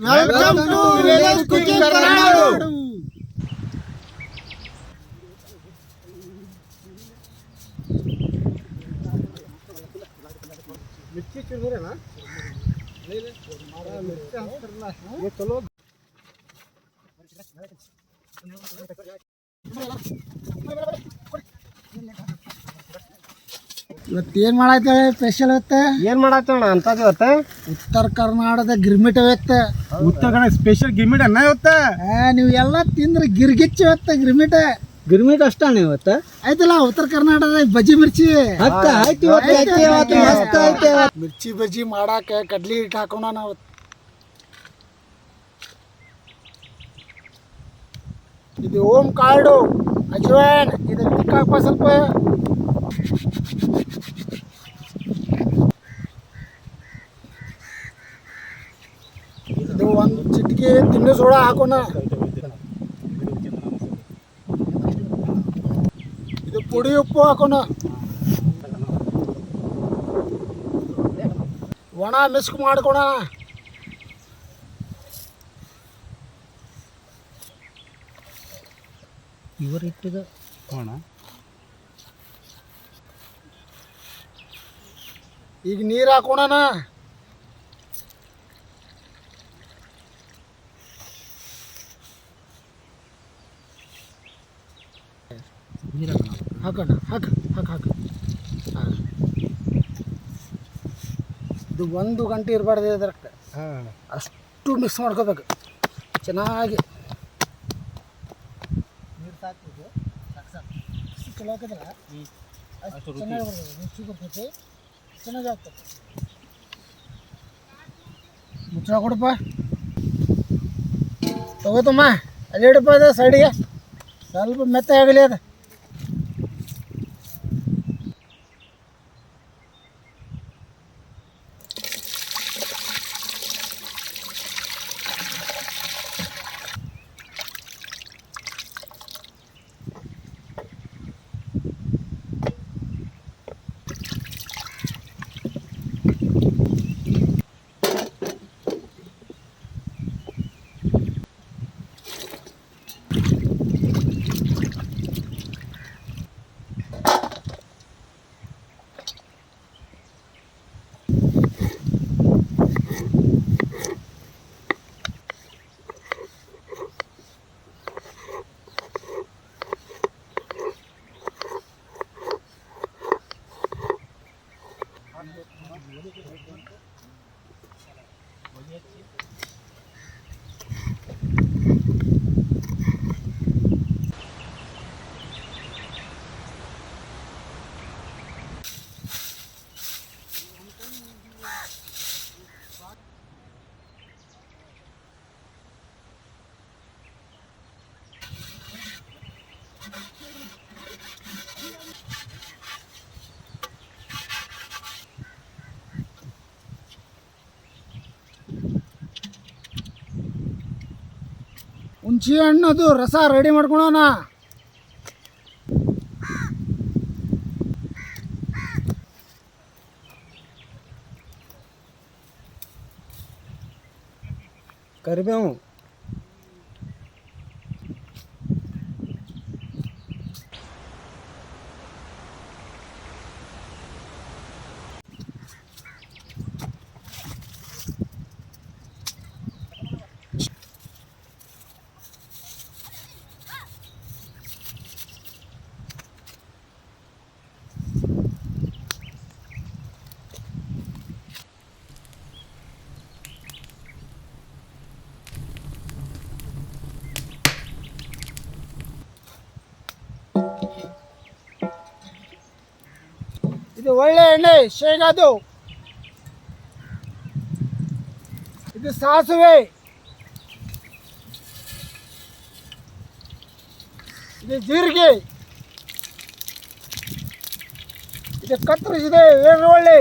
Welcome to Village Cooking-Karunadu. मिर्ची चुरमुरे ना ले ले हमारा मिर्ची करना है ये चलो ಇವತ್ತೇನು ಮಾಡಾಯ್ತಾಳೆ ಸ್ಪೆಷಲ್ ಇವತ್ತೆ ಏನು ಮಾಡಾಯ್ತಾಳ ಅಂತದ್ದು ಇವತ್ತೆ ಉತ್ತರ ಕರ್ನಾಟಕದ ಗಿರ್ಮಿಟ್ ಇವತ್ತೆ ಉತ್ತರ ಕನ್ನಡ ಸ್ಪೆಷಲ್ ಗಿರ್ಮಿಟ್ ಅನ್ನ ಇವತ್ತೆ ನೀವು ಎಲ್ಲ ತಿಂದ್ರೆ ಗಿರ್ಗಿಚ್ಚು ಇವತ್ತೆ ಗಿರ್ಮಿಟ್ ಅಷ್ಟಣ್ಣ ಇವತ್ತು ಆಯ್ತಲ್ಲ ಉತ್ತರ ಕರ್ನಾಟಕದ ಬಜ್ಜಿ ಮಿರ್ಚಿ ಮಿರ್ಚಿ ಬಜ್ಜಿ ಮಾಡಾಕ ಕಡ್ಲಿ ಹಿಟ್ಟು ಹಾಕೋಣ ನಾವು ಇದು ಓಂ ಕಾಳು ಅಜ್ವಾನ್ ಇದು ತಿಕ್ಕಾಕ ಸ್ವಲ್ಪ ಇದು ಒಂದು ಚಿಟಿಕೆ ತಿನ್ನು ಸೋಡಾ ಹಾಕೋಣ ಇದು ಪುಡಿ ಉಪ್ಪು ಹಾಕೋಣ ಒಣ ಮಿಕ್ಸ್ ಮಾಡ್ಕೋಣ ಇವರಿಟ್ಟಿದ ಒಣ ಈಗ ನೀರು ಹಾಕೋಣ ಹಾಕೋಣ ಹಾಕು ಇದು 1 ಗಂಟೆ ಇರಬಾರ್ದು ಇದಕ್ಕೆ ಅಷ್ಟು ಮಿಕ್ಸ್ ಮಾಡ್ಕೋಬೇಕು ಚೆನ್ನಾಗಿ ನೀರು ಸಾಕ್ಬೇಕು ಸಾಕು ಚಲೋ ಹಾಕಿದ್ರೆ ಅಷ್ಟು ಚೆನ್ನಾಗಿ ಬರ್ತದೆ ರುಚಿ ಬರ್ತೈತಿ ಚೆನ್ನಾಗಿ ಆಗ್ತದೆ ಮುಚ್ಚಳ ಕೊಡಪ್ಪ ತಗೋತಮ್ಮ ಅಲ್ಲಿ ಇಡಪ್ಪ ಅದು ಸೈಡಿಗೆ ಸ್ವಲ್ಪ ಮೆತ್ತ ಆಗಲಿ ಅದು ಹುಣಸೆ ಹಣ್ಣದು ರಸ ರೆಡಿ ಮಾಡ್ಕೊಳೋಣ ಕರಿಬೇವು ಇದು ಒಳ್ಳೆ ಎಣ್ಣೆ ಶೇಂಗಾದು ಇದು ಸಾಸಿವೆ ಇದು ಜೀರಿಗೆ ಇದು ಕತ್ತರಿಸಿದೆ ಈರುಳ್ಳಿ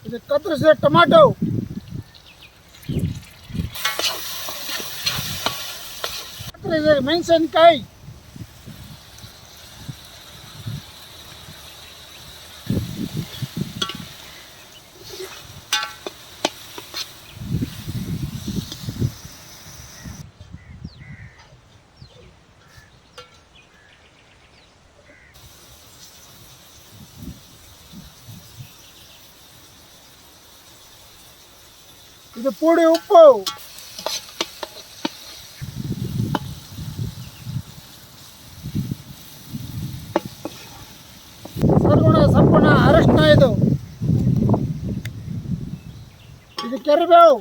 ಇದು ಕತ್ತರಿಸಿದ ಟೊಮಾಟೊ ಇದೆ ಮೆಣಸಿನಕಾಯಿ. ಇದು ಪುಡಿ ಉಪ್ಪು. ಸಂಪೂರ್ಣ ಅರಶಿನ. ಇದು ಕರಿಬೇವು.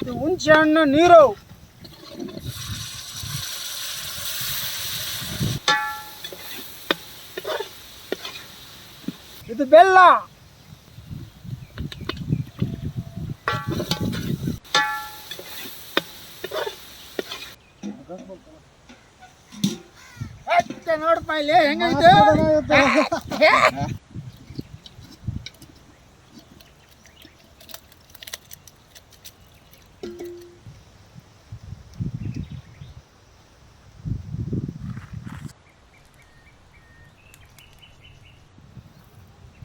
ಇದು ಹುಣಸೆ ಹಣ್ಣು ನೀರು. ಇದು ಬೆಲ್ಲ. ನೋಡಪ್ಪ ಇಲ್ಲಿ ಹೆಂಗೈತೆ.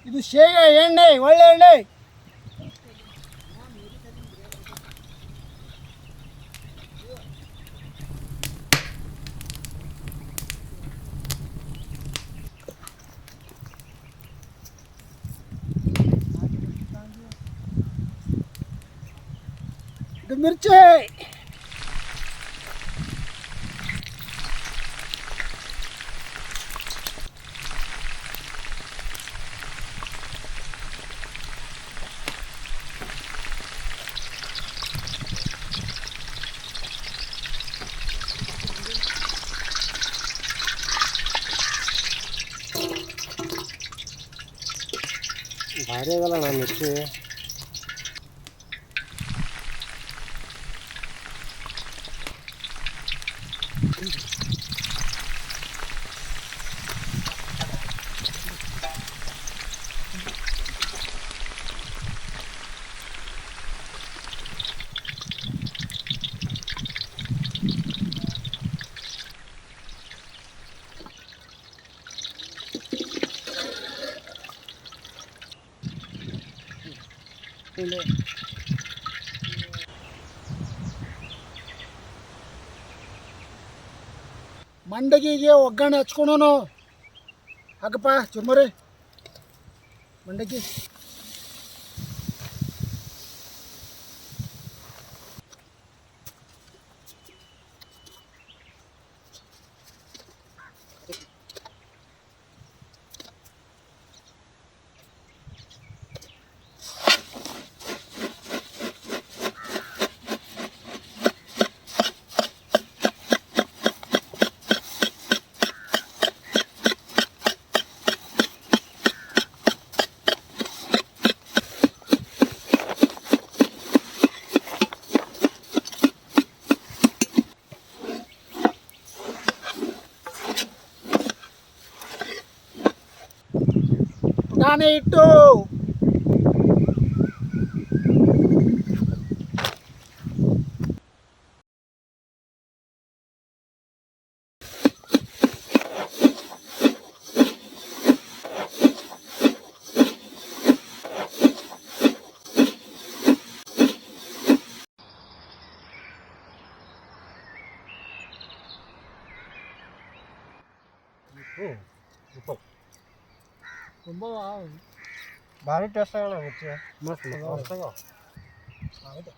ಇದು ಶೇಂಗಾ ಎಣ್ಣೆ, ಒಳ್ಳೆ ಎಣ್ಣೆ. ಇದು ಮಿರ್ಚಿ. ಭಾರಿ ಆಗಲ್ಲ ನಾನು ಮಿರ್ಚಿ. ಮಂಡಗಿಗೆ ಒಗ್ಗರಣೆ ಹಚ್ಕೊಳೋನು. ಹಾಕಪ್ಪ ಚುರ್ಮುರಿ ಮಂಡಕ್ಕಿ. ನಾನೇ ಇಟ್ಟು ತುಂಬ ಭಾರಿ ಟೇಸ್ಟ್ ಆಗಲ್ಲ ಮಿರ್ಚಿ. ಮಸ್ತ್ ಹೌದು.